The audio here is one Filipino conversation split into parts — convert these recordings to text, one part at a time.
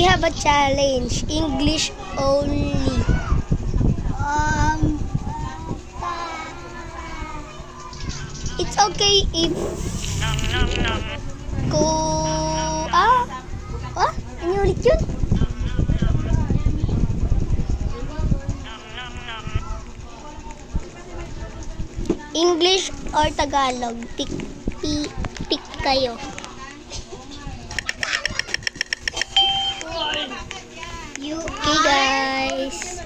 have a challenge. English only. It's okay if ano ulit yun? English or Tagalog? Pick kayo. Okay guys.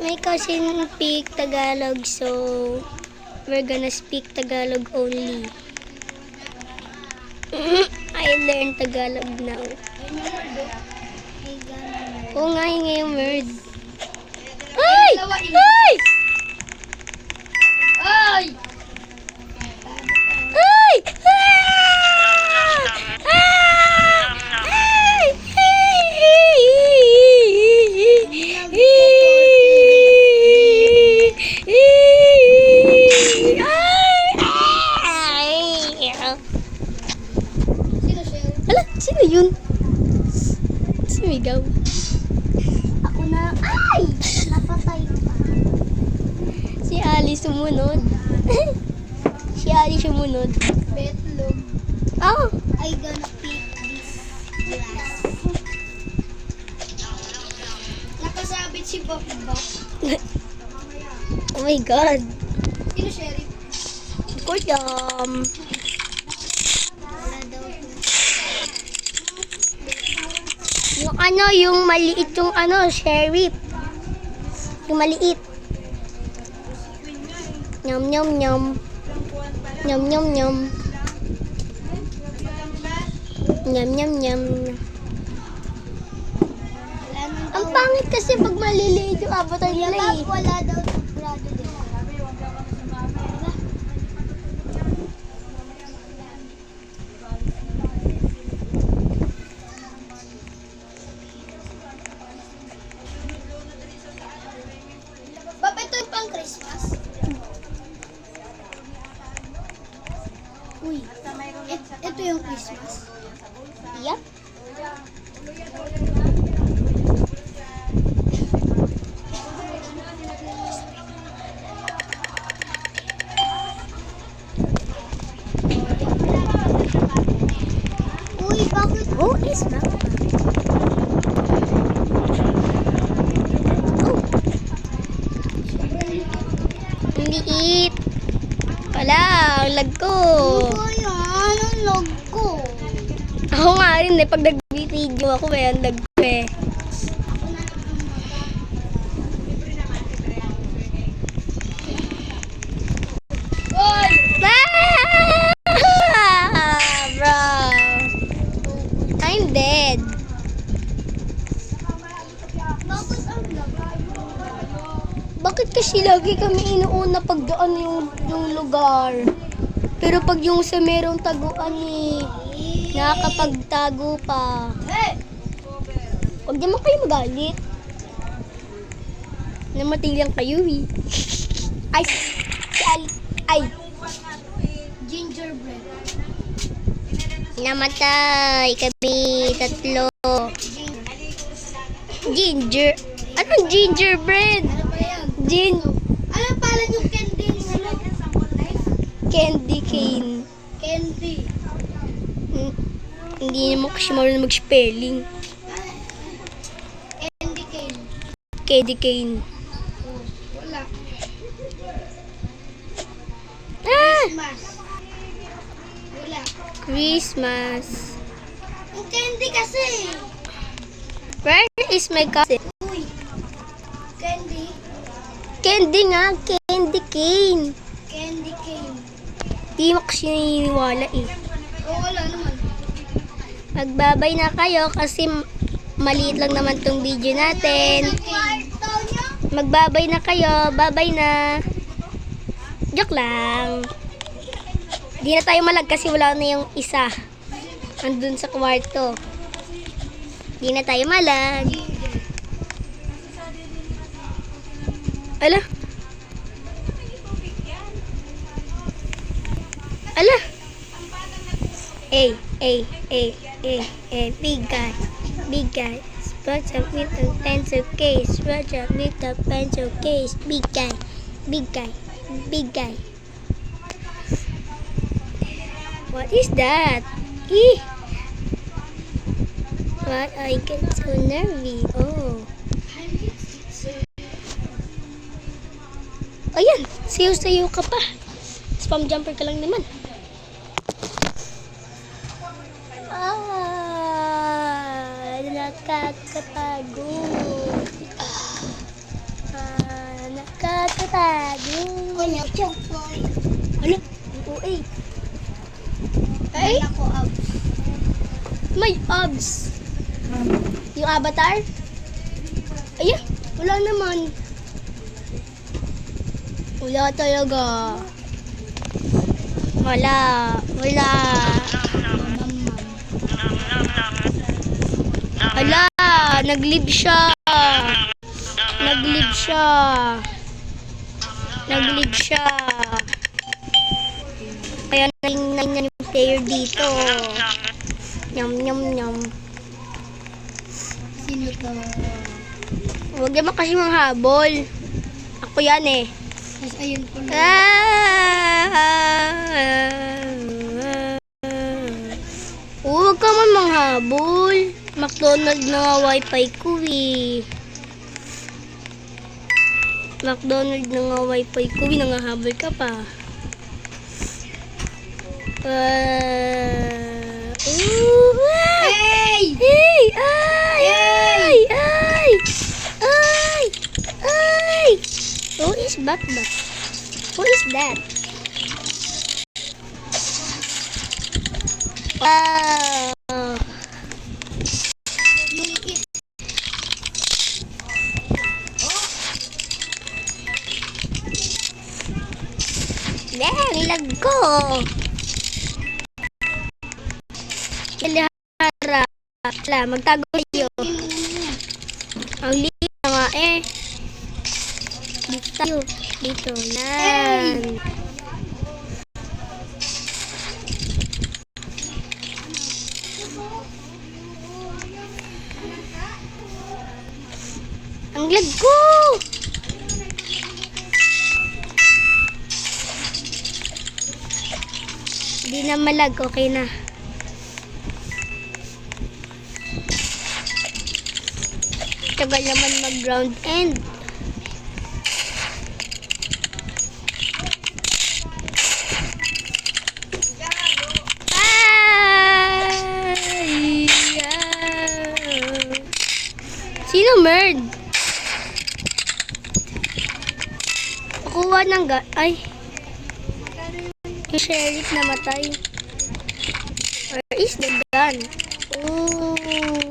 May cousin pick Tagalog, so we're gonna speak Tagalog only. I learned Tagalog now. Oo nga, yung word. Ay! Ay! Ay! Ay! Ay! Ala, sino yun? Sumigaw. Ako na. Ay! Napatay pa. Si Ali sumunod. Si Ali sumunod. Betlog. Oh! I gonna pick this glass. Nakasabit si Bop Bop. Oh my God. Sino sheriff? Kuyam. Wala daw. Yung yung maliit yung sheriff. Yung maliit. Nyam nyam nyam. Nyam nyam nyam. Nyam nyam nyam. Wala nang Ang pangit kasi pag maliliit yung avatar nila eh. Wala daw grado din. Bab, ito yung pang Christmas. Uy, ito yung Christmas. Yep. Uy, bakit? Oh, is na. Oh. Ang liit. Wala, ang lag ko. Uy, anong log ko? Ako nga rin eh, pag nag-video ako may ang lag ko eh. Uy! Bro. I'm dead. Bakit ang lagay? Bakit kasi lagi kami inuuna pagdaan yung lugar? Pero pag yung sa merong taguan eh, nakakapagtago pa. Hey! Huwag naman kayo magalit. Namatay lang kayo eh. Ay, ay, Gingerbread. namatay kami tatlo. Ginger. Anong gingerbread? Ano ba yan? Ano pala yung candy? Candy cane. Candy. Hindi naman kasi marunong mag-spelling. Candy cane. Candy cane. Oh, wala. Ah! Christmas. Wala. Christmas. Ang candy kasi. Where is my cousin? Uy. Candy. Candy nga, candy cane. Candy cane. Di mo kasi naniniwala eh. Oh, wala naman. Magbabay na kayo kasi maliit lang naman tong video natin. Kwarto niyo? Magbabay na kayo. Babay na. Joke lang. Di na tayo malag kasi wala na yung isa. Andun sa kwarto. Di na tayo malag. Ala. Ala. Big guy. big guy. Watch out with a pencil case. Watch out with a pencil case. Big guy, big guy, big guy. What is that? Eh? What? I get so nervy. Oh. Ayan, sayo-sayo ka pa. Spam jumper ka lang naman. Nakakapagod. Nakakapagod. Kanya, choke boy. Ano? Oo eh. Ay? Ako, May abs. Yung avatar? Ayan, wala naman. Wala talaga. Wala. Wala. Ala, nag-live siya. Nag-live siya. Nag-live siya. Kaya naging yung player dito. Nyam, nyam, nyam. Sino to? Huwag naman kasi manghabol. Ako yan eh. Tapos ayun po na. Huwag ka man manghabol. McDonald na nga wifi ko eh. McDonald na nga wifi ko eh. Nangahabol ka pa. Hey! Hey! Ay! Ay! Ay! Ay! Ay! Who is that? Who is that? Wow! Liit. Dang! Lag ko! Kalihara. Wala, magtago kayo. Ang liit na nga eh. Dito tayo. Dito. Yan. Ang lag ko! Hindi na malag. Okay na. Tagal naman mag-ground end. Ay! Sino merd? Pakuha ng ay. Yung sheriff namatay. Where is the gun? Oh,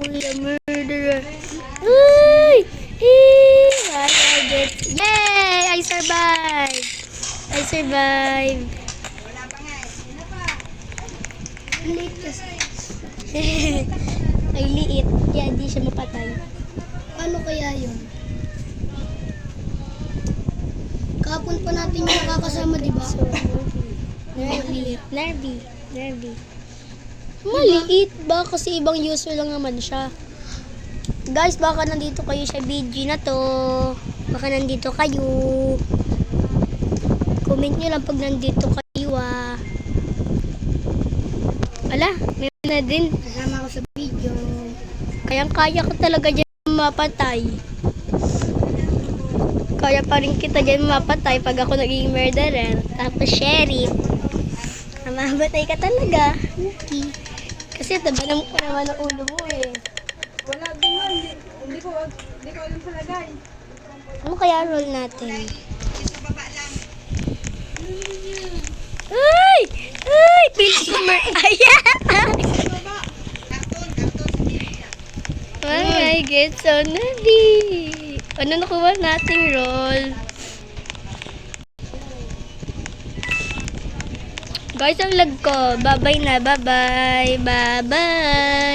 the murderer. Uy! I get... Yay! I survived! I survived! Liit kasi. Ay, liit. Kaya di siya mapatay. Paano kaya yun? Kahapon pa natin yung nakakasama, di ba? So, nervy. Nervy. Nervy. Maliit ba? Kasi ibang user lang naman siya. Guys, baka nandito kayo sa video na to. Baka nandito kayo. Comment nyo lang pag nandito kayo ah. Ala, meron na din. Kasama ko sa video. Kayang-kaya ko talaga dyan mapatay. Kaya pa rin kita dyan mapatay pag ako naging murderer. Tapos sheriff. Mamatay ka talaga. Okay. Kasi tabanam ko naman ang ulo mo eh. Wala naman. Hindi ko alam sa lagay. Ano kaya roll natin? Ay! Ay! Pilsumer! Ayan! Ay, I get so nervy. Ano nakuha nating roll? Guys, ang lag ko. Bye-bye na. Bye-bye. Bye-bye.